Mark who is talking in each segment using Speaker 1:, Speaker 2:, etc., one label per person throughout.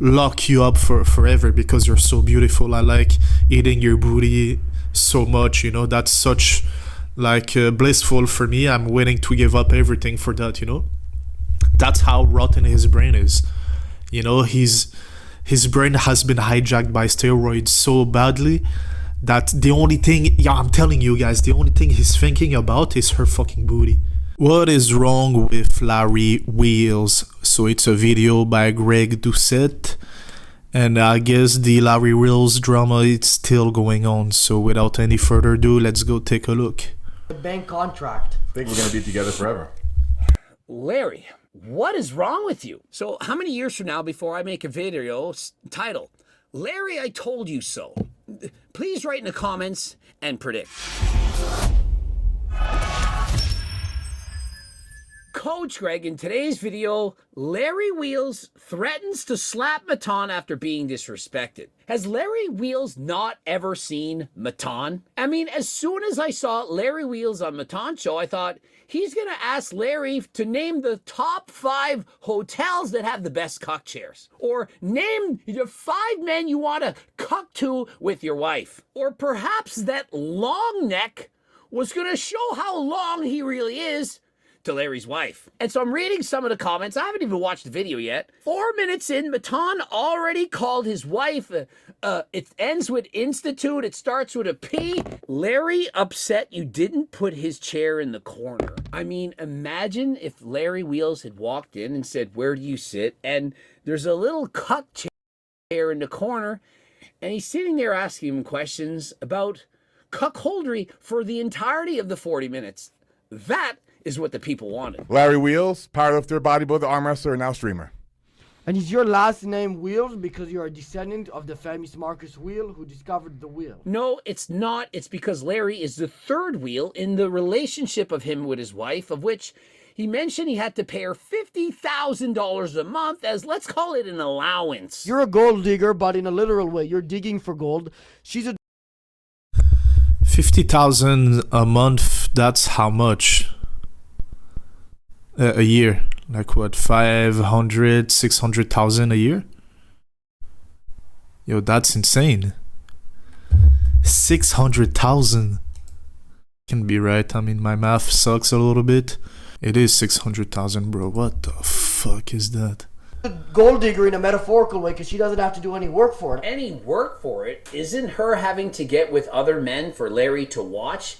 Speaker 1: lock you up for forever because you're so beautiful. I like eating your booty so much, you know. That's such like blissful for me. I'm willing to give up everything for that, you know. That's how rotten his brain is, you know. His brain has been hijacked by steroids so badly that the only thing, yeah, I'm telling you guys, the only thing he's thinking about is her fucking booty. What is wrong with Larry Wheels? So it's a video by Doucette, and I guess the Larry Wheels drama is still going on. So without any further ado, let's go take a look.
Speaker 2: The bank contract.
Speaker 3: I think we're gonna be together forever.
Speaker 4: Larry, what is wrong with you? So how many years from now before I make a video titled, Larry, I told you so? Please write in the comments and predict. Coach Greg, in today's video, Larry Wheels threatens to slap Matan after being disrespected. Has Larry Wheels not ever seen Matan? I mean, as soon as I saw Larry Wheels on Matan show, I thought, he's gonna ask Larry to name the top 5 hotels that have the best cuck chairs. Or name the 5 men you wanna cuck to with your wife. Or perhaps that long neck was gonna show how long he really is to Larry's wife. And so I'm reading some of the comments. I haven't even watched the video yet. 4 minutes in, Matan already called his wife. It ends with institute. It starts with a P. Larry upset you didn't put his chair in the corner. I mean, imagine if Larry Wheels had walked in and said, where do you sit? And there's a little cuck chair in the corner. And he's sitting there asking him questions about cuckoldry for the entirety of the 40 minutes. That is what the people wanted.
Speaker 3: Larry Wheels, powerlifter, bodybuilder, arm wrestler, and now streamer.
Speaker 2: And is your last name Wheels because you're a descendant of the famous Marcus Wheel who discovered the wheel?
Speaker 4: No, it's not. It's because Larry is the third wheel in the relationship of him with his wife, of which he mentioned he had to pay her $50,000 a month as, let's call it, an allowance.
Speaker 2: You're a gold digger, but in a literal way. You're digging for gold. She's a...
Speaker 1: 50,000 a month, that's how much? A year, like what, 500, 600,000 a year? Yo, that's insane. 600,000 can be right. I mean, my math sucks a little bit. It is 600,000, bro. What the fuck is that?
Speaker 2: Gold digger in a metaphorical way because she doesn't have to do any work for it.
Speaker 4: Any work for it? Isn't her having to get with other men for Larry to watch?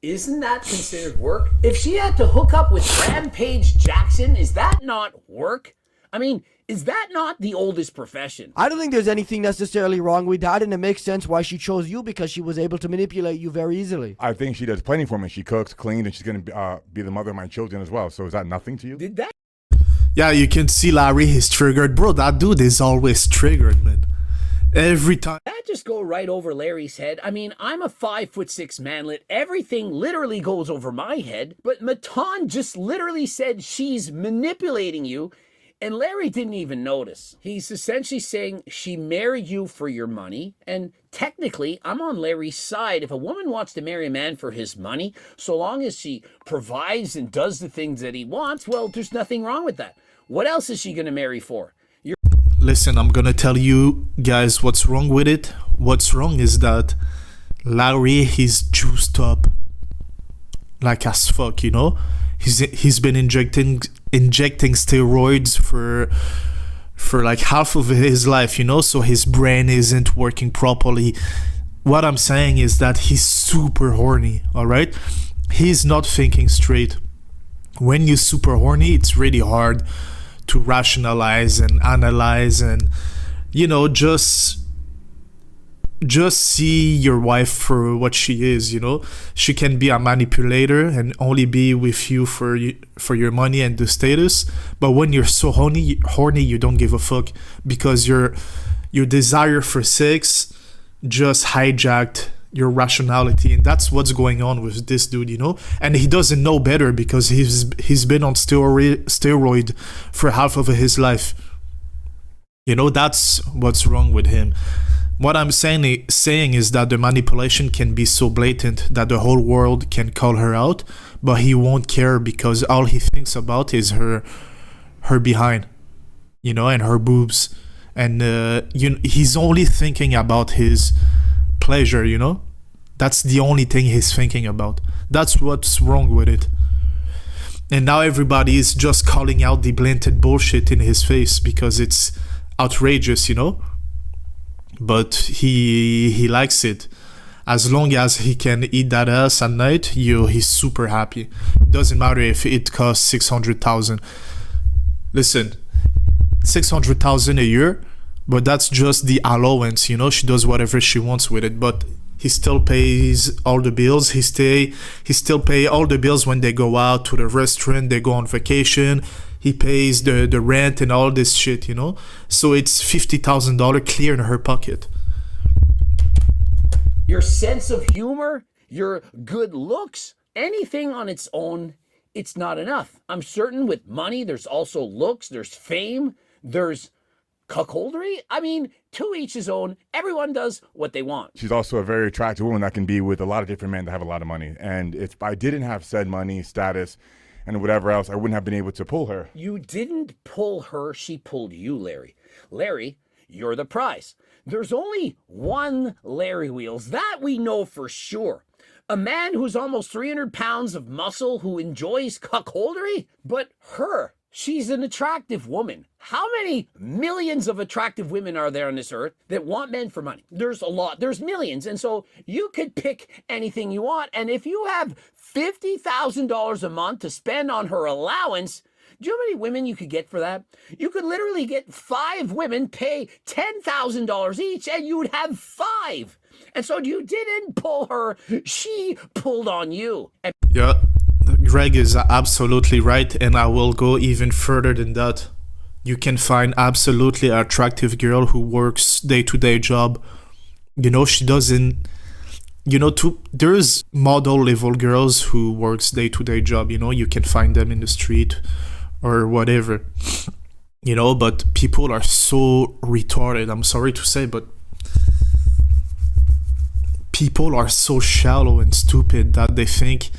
Speaker 4: Isn't that considered work? If she had to hook up with Rampage Jackson, is that not work? I mean, is that not the oldest profession?
Speaker 2: I don't think there's anything necessarily wrong with that, and it makes sense why she chose you because she was able to manipulate you very easily.
Speaker 3: I think she does plenty for me. She cooks, cleans, and she's gonna be the mother of my children as well. So is that nothing to you?
Speaker 4: Did that?
Speaker 1: Yeah, you can see Larry, he's triggered. Bro, that dude is always triggered, man. Every time.
Speaker 4: That just go right over Larry's head. I mean, I'm a 5'6" manlet. Everything literally goes over my head. But Matan just literally said she's manipulating you, and Larry didn't even notice. He's essentially saying she married you for your money, and technically, I'm on Larry's side. If a woman wants to marry a man for his money, so long as she provides and does the things that he wants, well, there's nothing wrong with that. What else is she going to marry for?
Speaker 1: Listen, I'm gonna tell you guys what's wrong with it. What's wrong is that Larry, he's juiced up like as fuck, you know. He's been injecting steroids for like half of his life, you know, so his brain isn't working properly. What I'm saying is that he's super horny, all right? He's not thinking straight. When you're super horny, it's really hard to rationalize and analyze and, you know, just see your wife for what she is, you know. She can be a manipulator and only be with you for your money and the status, but when you're so horny, you don't give a fuck because your desire for sex just hijacked your rationality, and that's what's going on with this dude, you know. And he doesn't know better because he's been on steroid for half of his life, you know. That's what's wrong with him. What I'm saying is that the manipulation can be so blatant that the whole world can call her out, but he won't care because all he thinks about is her behind, you know, and her boobs. and he's only thinking about his pleasure, you know. That's the only thing he's thinking about. That's what's wrong with it. And now everybody is just calling out the blatant bullshit in his face because it's outrageous, you know. But he likes it. As long as he can eat that ass at night, he's super happy. It doesn't matter if it costs 600,000. Listen, 600,000 a year, but that's just the allowance, you know. She does whatever she wants with it, but he still pays all the bills. He still pay all the bills when they go out to the restaurant, they go on vacation. He pays the rent and all this shit, you know. So it's $50,000 clear in her pocket.
Speaker 4: Your sense of humor, your good looks, anything on its own, it's not enough. I'm certain with money, there's also looks, there's fame, there's cuckoldry. I mean, to each his own. Everyone does what they want.
Speaker 3: She's also a very attractive woman that can be with a lot of different men that have a lot of money. And if I didn't have said money, status, and whatever else, I wouldn't have been able to pull her.
Speaker 4: You didn't pull her, she pulled you, Larry. Larry, you're the prize. There's only one Larry Wheels, that we know for sure. A man who's almost 300 pounds of muscle who enjoys cuckoldry, but her. She's an attractive woman. How many millions of attractive women are there on this earth that want men for money? There's a lot. There's millions. And so you could pick anything you want. And if you have $50,000 a month to spend on her allowance, do you know how many women you could get for that? You could literally get 5 women, pay $10,000 each, and you would have 5. And so you didn't pull her. She pulled on you. And
Speaker 1: Yeah. Greg is absolutely right, and I will go even further than that. You can find absolutely attractive girl who works day-to-day job. You know, she doesn't, you know, there's model level girls who works day-to-day job, you know, you can find them in the street or whatever, you know, but people are so retarded, I'm sorry to say, but people are so shallow and stupid that they think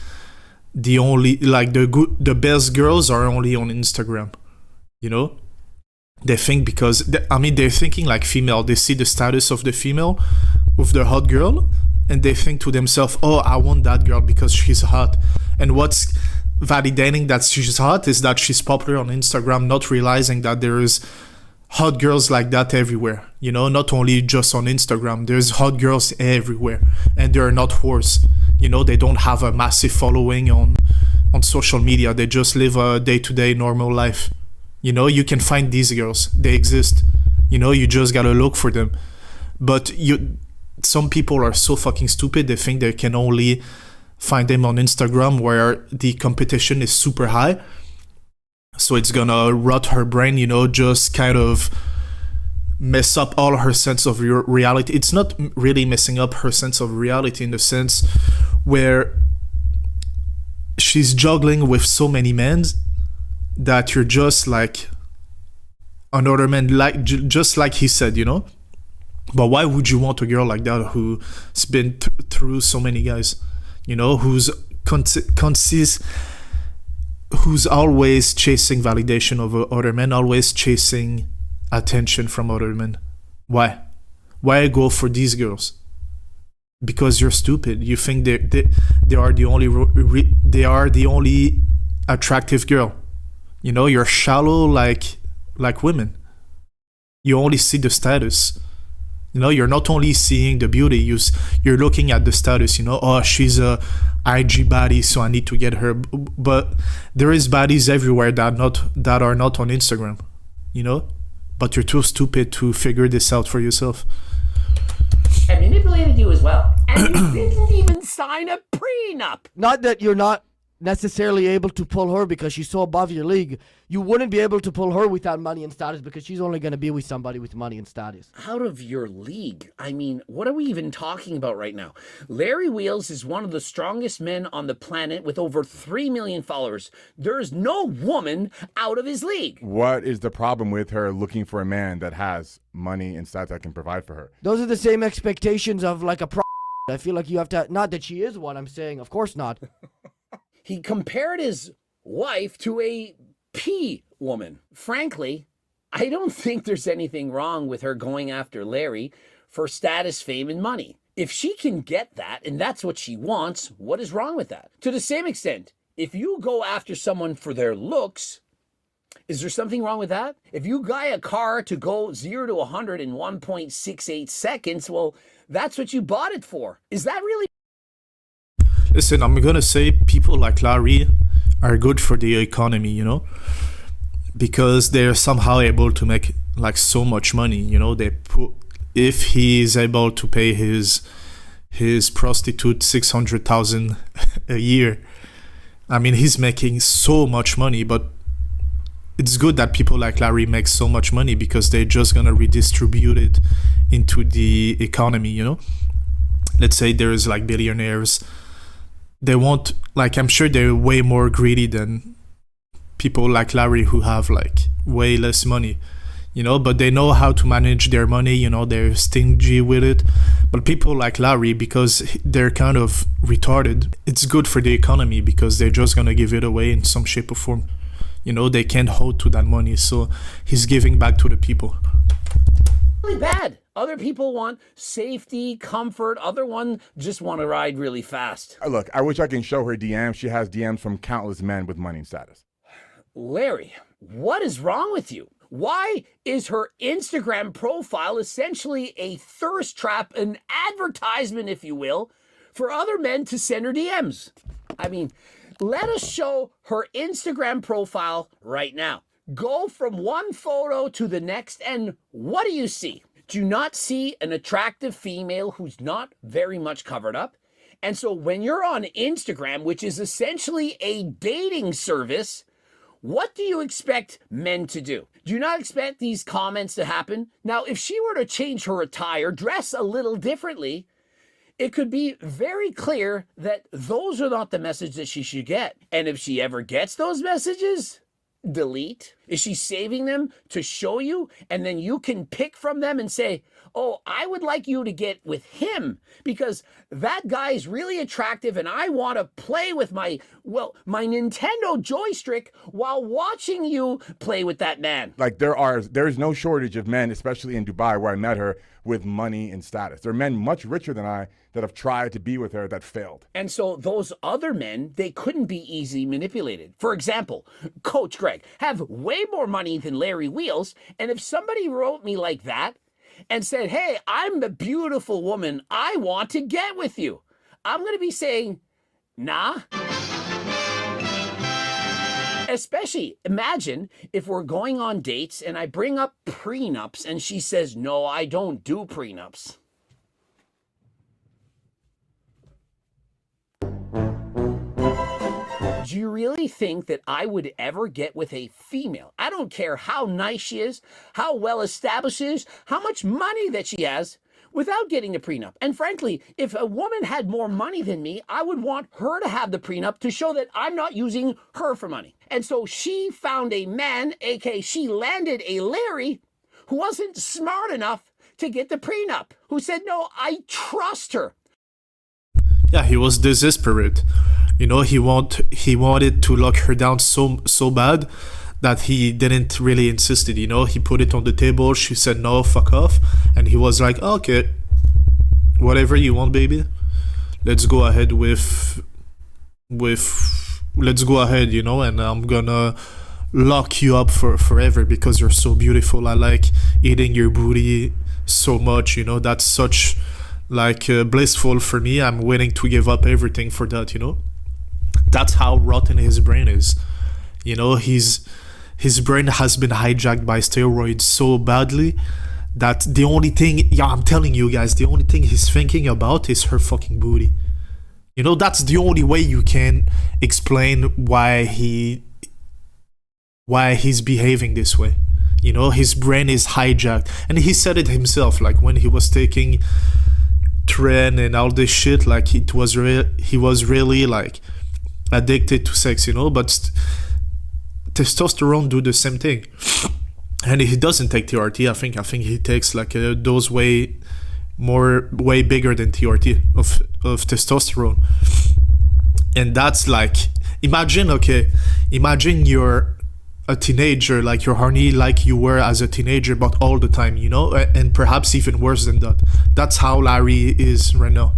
Speaker 1: the only, like, the best girls are only on Instagram, you know. They think because they're thinking like female. They see the status of the female with the hot girl and they think to themselves, oh, I want that girl because she's hot. And what's validating that she's hot is that she's popular on Instagram, not realizing that there is hot girls like that everywhere, you know, not only just on Instagram. There's hot girls everywhere and they're not whores. You know, they don't have a massive following on social media. They just live a day-to-day normal life. You know, you can find these girls. They exist. You know, you just gotta look for them. But some people are so fucking stupid. They think they can only find them on Instagram where the competition is super high. So it's gonna rot her brain, you know, just kind of mess up all her sense of reality. It's not really messing up her sense of reality in the sense where she's juggling with so many men that you're just like another man, like just like he said, you know. But why would you want a girl like that who's been through so many guys, you know, who's always chasing validation of other men, always chasing attention from other men? Why go for these girls? Because you're stupid. You think they are the only attractive girl. You know, you're shallow like women. You only see the status. You know, you're not only seeing the beauty, you're looking at the status, you know, oh, she's a IG baddie, so I need to get her. But there is baddies everywhere that are not on Instagram, you know? But you're too stupid to figure this out for yourself.
Speaker 4: and manipulated you as well. And you didn't even sign a prenup.
Speaker 2: Not that you're not necessarily able to pull her because she's so above your league. You wouldn't be able to pull her without money and status because she's only going to be with somebody with money and status.
Speaker 4: Out of your league? I mean, what are we even talking about right now? Larry Wheels is one of the strongest men on the planet with over 3 million followers. There's no woman out of his league.
Speaker 3: What is the problem with her looking for a man that has money and stats that can provide for her?
Speaker 2: Those are the same expectations of like a I feel like you have to, not that she is one, I'm saying, of course not.
Speaker 4: He compared his wife to a pea woman. Frankly, I don't think there's anything wrong with her going after Larry for status, fame, and money. If she can get that and that's what she wants, what is wrong with that? To the same extent, if you go after someone for their looks, is there something wrong with that? If you buy a car to go 0 to 100 in 1.68 seconds, well, that's what you bought it for. Is that really?
Speaker 1: Listen, I'm gonna say people like Larry are good for the economy, you know, because they're somehow able to make like so much money, you know. If he is able to pay his prostitute 600,000 a year, I mean, he's making so much money. But it's good that people like Larry make so much money because they're just gonna redistribute it into the economy, you know. Let's say there's like billionaires, they won't, like, I'm sure they're way more greedy than people like Larry who have like way less money, you know, but they know how to manage their money, you know, they're stingy with it. But people like Larry, because they're kind of retarded, it's good for the economy because they're just gonna give it away in some shape or form. You know, they can't hold to that money, so he's giving back to the people.
Speaker 4: Really bad. Other people want safety, comfort. Other one just want to ride really fast.
Speaker 3: Look, I wish I can show her DMs. She has DMs from countless men with money and status.
Speaker 4: Larry, what is wrong with you? Why is her Instagram profile essentially a thirst trap, an advertisement, if you will, for other men to send her DMs? I mean, let us show her Instagram profile right now. Go from one photo to the next, and what do you see? Do you not see an attractive female who's not very much covered up? And so when you're on Instagram, which is essentially a dating service, what do you expect men to do? Do you not expect these comments to happen? Now, if she were to change her attire, dress a little differently, it could be very clear that those are not the message that she should get. And if she ever gets those messages, delete. Is she saving them to show you? And then you can pick from them and say, oh, I would like you to get with him because that guy is really attractive and I want to play with my Nintendo joystick while watching you play with that man.
Speaker 3: Like there is no shortage of men, especially in Dubai where I met her, with money and status. There are men much richer than I that have tried to be with her that failed.
Speaker 4: And so those other men, they couldn't be easily manipulated. For example, Coach Greg have way more money than Larry Wheels. And if somebody wrote me like that and said, hey, I'm a beautiful woman, I want to get with you, I'm going to be saying, nah. Especially, imagine if we're going on dates and I bring up prenups and she says, no, I don't do prenups. Do you really think that I would ever get with a female? I don't care how nice she is, how well established she is, how much money that she has, without getting a prenup. And frankly, if a woman had more money than me, I would want her to have the prenup to show that I'm not using her for money. And so she found a man, aka she landed a Larry, who wasn't smart enough to get the prenup, who said, no, I trust her.
Speaker 1: Yeah, he was desperate. You know, he wanted to lock her down so bad that he didn't really insist it, you know. He put it on the table, she said no, fuck off, and he was like, okay, whatever you want, baby, let's go ahead let's go ahead, you know, and I'm gonna lock you up for forever because you're so beautiful. I like eating your booty so much, you know. That's such like blissful for me. I'm willing to give up everything for that, you know. That's how rotten his brain is, you know. His brain has been hijacked by steroids so badly that the only thing, yeah, I'm telling you guys, the only thing he's thinking about is her fucking booty. You know, that's the only way you can explain why he's behaving this way. You know, his brain is hijacked. And he said it himself, like when he was taking tren and all this shit, like he was really like addicted to sex, you know. But testosterone do the same thing, and he doesn't take TRT. I think he takes like a dose way bigger than TRT of testosterone. And that's like, imagine you're a teenager, like you're horny like you were as a teenager, but all the time, you know, and perhaps even worse than that. That's how Larry is right now.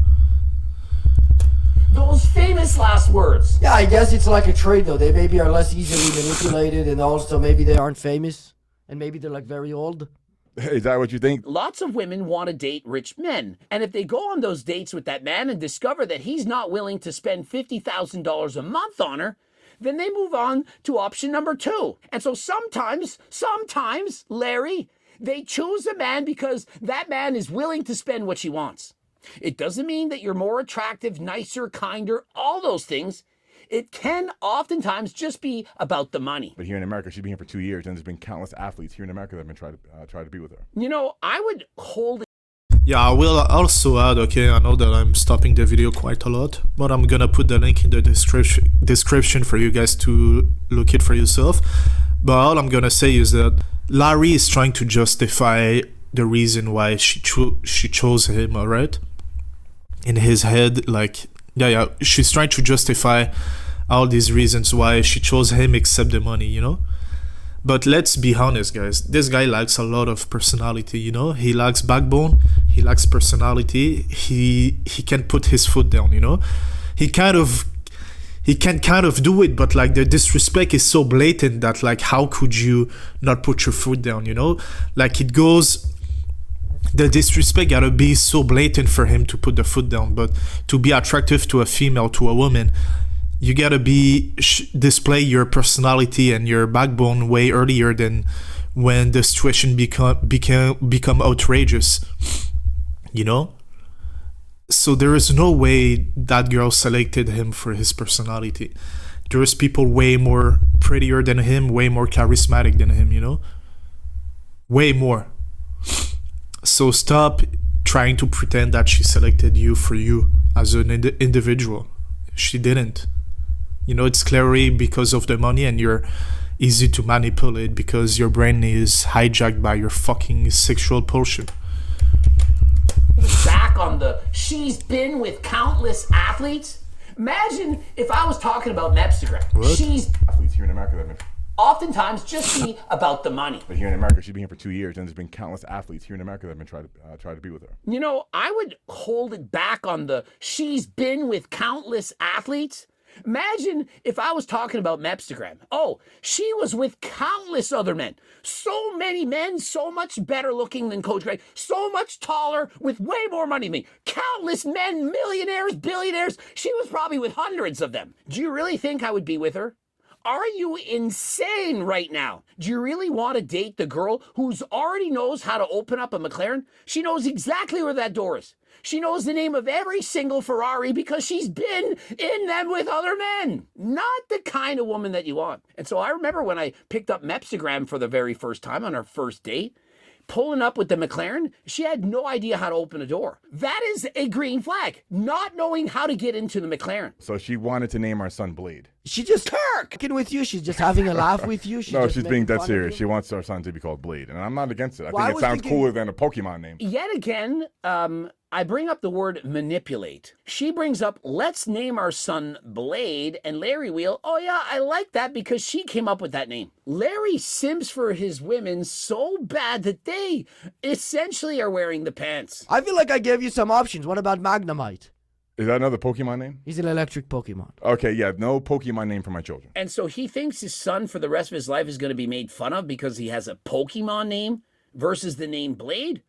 Speaker 4: Those famous last words.
Speaker 2: Yeah, I guess it's like a trade though. They maybe are less easily manipulated, and also maybe they aren't famous, and maybe they're like very old.
Speaker 3: Is that what you think?
Speaker 4: Lots of women want to date rich men. And if they go on those dates with that man and discover that he's not willing to spend $50,000 a month on her, then they move on to option number 2. And so sometimes, Larry, they choose a man because that man is willing to spend what she wants. It doesn't mean that you're more attractive, nicer, kinder, all those things. It can oftentimes just be about the money.
Speaker 3: But here in America, she's been here for 2 years, and there's been countless athletes here in America that have been trying to be with her.
Speaker 4: You know, I would hold it.
Speaker 1: Yeah, I will also add, okay, I know that I'm stopping the video quite a lot, but I'm gonna put the link in the description for you guys to look it for yourself. But all I'm gonna say is that Larry is trying to justify the reason why she chose him, alright? In his head, like, yeah, she's trying to justify all these reasons why she chose him except the money, you know? But let's be honest, guys. This guy lacks a lot of personality, you know? He lacks backbone. He lacks personality. He can't put his foot down, you know? He can kind of do it, but like the disrespect is so blatant that like how could you not put your foot down, you know? Like it goes... The disrespect gotta be so blatant for him to put the foot down, but to be attractive to a female, to a woman, you gotta display your personality and your backbone way earlier than when the situation become outrageous, you know? So there is no way that girl selected him for his personality. There's people way more prettier than him, way more charismatic than him, you know? Way more. So stop trying to pretend that she selected you for you as an individual. She didn't. You know, it's clearly because of the money, and you're easy to manipulate because your brain is hijacked by your fucking sexual pulsion.
Speaker 4: Back on the she's been with countless athletes. Imagine if I was talking about Instagram.
Speaker 1: What?
Speaker 4: She's
Speaker 3: Athletes here in America that have been...
Speaker 4: oftentimes just be about the money.
Speaker 3: But here in America, she's been here for 2 years, and there's been countless athletes here in America that have been trying to be with her.
Speaker 4: You know, I would hold it back on the she's been with countless athletes. Imagine if I was talking about Instagram. Oh, she was with countless other men. So many men, so much better looking than Coach Greg. So much taller, with way more money than me. Countless men, millionaires, billionaires. She was probably with hundreds of them. Do you really think I would be with her? Are you insane right now? Do you really want to date the girl who's already knows how to open up a McLaren? She knows exactly where that door is. She knows the name of every single Ferrari because she's been in them with other men. Not the kind of woman that you want. And so I remember when I picked up Mepsigram for the very first time on our first date, pulling up with the McLaren, she had no idea how to open a door. That is a green flag, not knowing how to get into the McLaren.
Speaker 3: So she wanted to name our son Blade.
Speaker 2: She just fucking with you. She's just having a laugh with you.
Speaker 3: No, she's being dead serious. She wants our son to be called Blade, and I'm not against it. I think it sounds cooler than a Pokemon name.
Speaker 4: Yet again, I bring up the word manipulate. She brings up, let's name our son Blade, and Larry Wheel, oh yeah, I like that because she came up with that name. Larry simps for his women so bad that they essentially are wearing the pants.
Speaker 2: I feel like I gave you some options. What about Magnemite?
Speaker 3: Is that another Pokemon name?
Speaker 2: He's an electric Pokemon.
Speaker 3: Okay, yeah, no Pokemon name for my children.
Speaker 4: And so he thinks his son for the rest of his life is going to be made fun of because he has a Pokemon name versus the name Blade?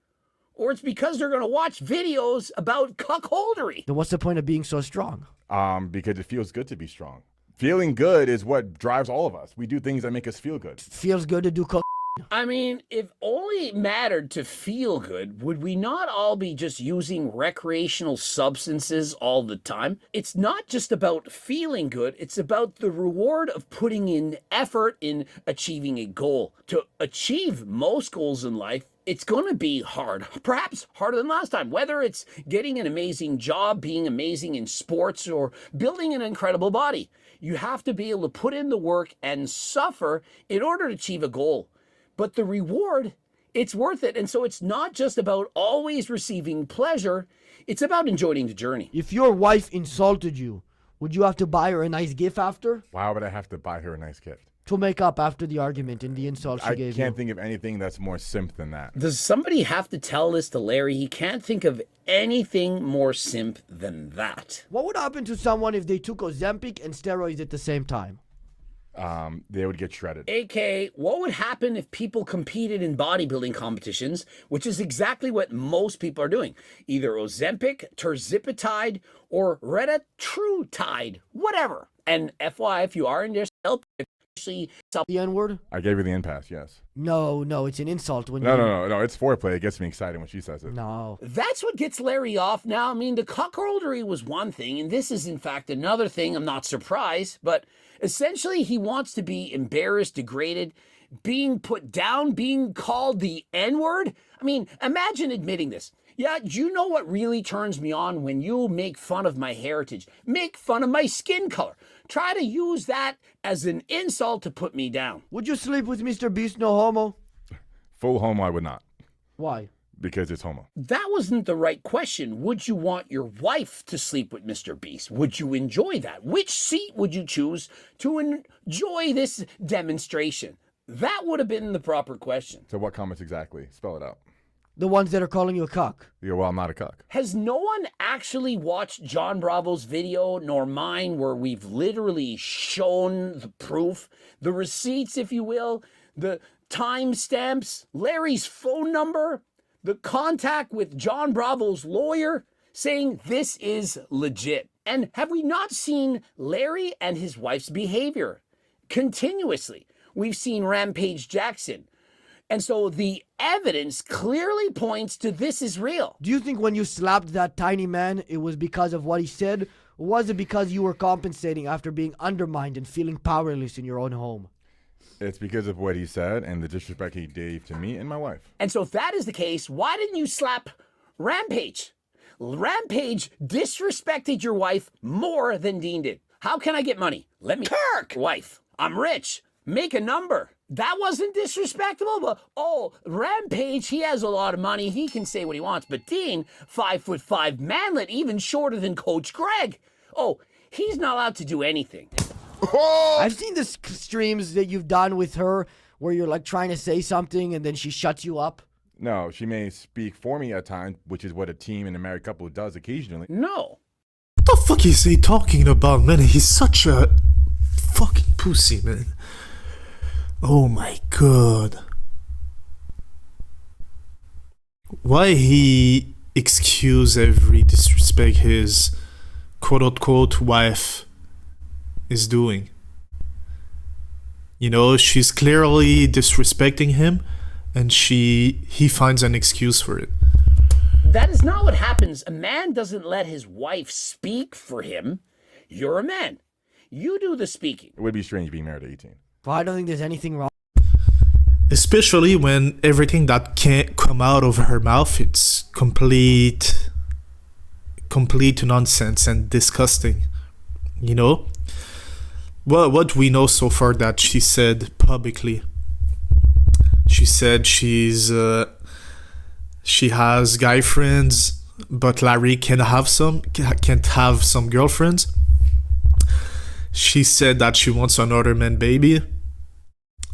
Speaker 4: Or it's because they're going to watch videos about cuckoldery.
Speaker 2: Then what's the point of being so strong?
Speaker 3: Because it feels good to be strong. Feeling good is what drives all of us. We do things that make us feel good.
Speaker 2: Feels good to do cook.
Speaker 4: I mean, if only it mattered to feel good, would we not all be just using recreational substances all the time? It's not just about feeling good, it's about the reward of putting in effort in achieving a goal. To achieve most goals in life, it's going to be hard, perhaps harder than last time, whether it's getting an amazing job, being amazing in sports, or building an incredible body. You have to be able to put in the work and suffer in order to achieve a goal. But the reward, it's worth it. And so it's not just about always receiving pleasure. It's about enjoying the journey.
Speaker 2: If your wife insulted you, would you have to buy her a nice gift after?
Speaker 3: Why would I have to buy her a nice gift?
Speaker 2: to make up after the argument and the insult she
Speaker 3: I
Speaker 2: gave
Speaker 3: can't
Speaker 2: you?
Speaker 3: think of anything that's more simp than that.
Speaker 4: Does somebody have to tell this to Larry? He can't think of anything more simp than that.
Speaker 2: What would happen to someone if they took Ozempic and steroids at the same time?
Speaker 3: They would get shredded.
Speaker 4: AK, what would happen if people competed in bodybuilding competitions, which is exactly what most people are doing? Either Ozempic, terzipatide, or retatrutide, whatever. And FYI, if you are in there, actually,
Speaker 2: The N-word?
Speaker 3: I gave her the impasse, yes.
Speaker 2: No, it's an insult when
Speaker 3: No,
Speaker 2: you...
Speaker 3: no, it's foreplay. It gets me excited when she says it.
Speaker 2: No.
Speaker 4: that's what gets Larry off now. I mean, the cuckoldry was one thing, and this is, in fact, another thing. I'm not surprised, but essentially, he wants to be embarrassed, degraded, being put down, being called the N-word. I mean, imagine admitting this. Yeah, do you know what really turns me on? When you make fun of my heritage, make fun of my skin color. Try to use that as an insult to put me down.
Speaker 2: Would you sleep with Mr. Beast, no homo?
Speaker 3: Full homo, I would not.
Speaker 2: Why?
Speaker 3: Because it's homo.
Speaker 4: That wasn't the right question. Would you want your wife to sleep with Mr. Beast? Would you enjoy that? Which seat would you choose to enjoy this demonstration? That would have been the proper question.
Speaker 3: So what comments exactly? Spell it out.
Speaker 2: The ones that are calling you a cuck.
Speaker 3: Yeah, well, I'm not a cuck.
Speaker 4: Has no one actually watched John Bravo's video, nor mine, where we've literally shown the proof, the receipts, if you will, the timestamps, Larry's phone number, the contact with John Bravo's lawyer, saying this is legit? And have we not seen Larry and his wife's behavior continuously? We've seen Rampage Jackson. And so the evidence clearly points to this is real.
Speaker 2: Do you think when you slapped that tiny man, it was because of what he said? Or was it because you were compensating after being undermined and feeling powerless in your own home?
Speaker 3: It's because of what he said and the disrespect he gave to me and my wife.
Speaker 4: And so if that is the case, why didn't you slap Rampage? Rampage disrespected your wife more than Dean did. How can I get money? Let me Kirk! Wife, I'm rich. Make a number. That wasn't disrespectful, but oh, Rampage, he has a lot of money. He can say what he wants. But Dean, 5'5" manlet, even shorter than Coach Greg. Oh, he's not allowed to do anything.
Speaker 2: I've seen the streams that you've done with her where you're like trying to say something and then she shuts you up.
Speaker 3: No, she may speak for me at times, which is what a team and a married couple does occasionally.
Speaker 4: No.
Speaker 1: What the fuck is he talking about, man? He's such a fucking pussy, man. Oh my god. Why he excuse every disrespect his quote-unquote wife is doing? You know, she's clearly disrespecting him and he finds an excuse for it.
Speaker 4: That is not what happens. A man doesn't let his wife speak for him. You're a man. You do the speaking.
Speaker 3: It would be strange being married at 18.
Speaker 2: Well, I don't think there's anything wrong.
Speaker 1: Especially when everything that can't come out of her mouth, it's complete nonsense and disgusting. You know? Well, what we know so far that she said publicly. She said she has guy friends, but Larry can't have some girlfriends. She said that she wants an other man baby.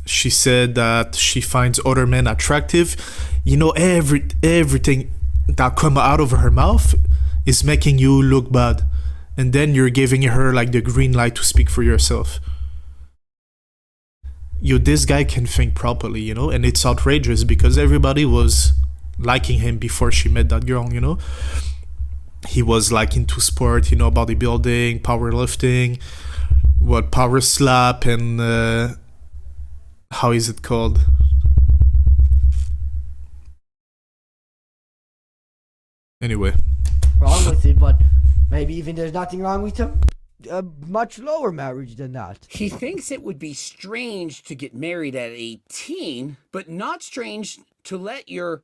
Speaker 1: She said that she finds other men attractive. You know, everything that come out of her mouth is making you look bad. And then you're giving her like the green light to speak for yourself. This guy can think properly, you know, and it's outrageous because everybody was liking him before she met that girl, you know. He was like into sport, you know, bodybuilding, powerlifting, power slap, and how is it called? Anyway.
Speaker 2: Wrong with it, but maybe even there's nothing wrong with a much lower marriage than that.
Speaker 4: He thinks it would be strange to get married at 18, but not strange to let your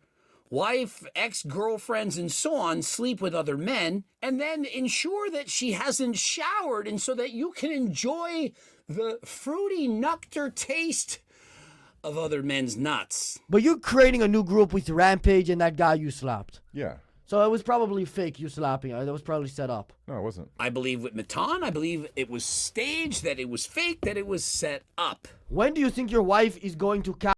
Speaker 4: wife, ex-girlfriends, and so on sleep with other men, and then ensure that she hasn't showered, and so that you can enjoy the fruity nectar taste of other men's nuts.
Speaker 2: But you're creating a new group with Rampage and that guy you slapped.
Speaker 3: Yeah.
Speaker 2: So it was probably fake, you slapping her. That was probably set up.
Speaker 3: No, it wasn't.
Speaker 4: I believe with Matan, I believe it was staged, that it was fake, that it was set up.
Speaker 2: When do you think your wife is going to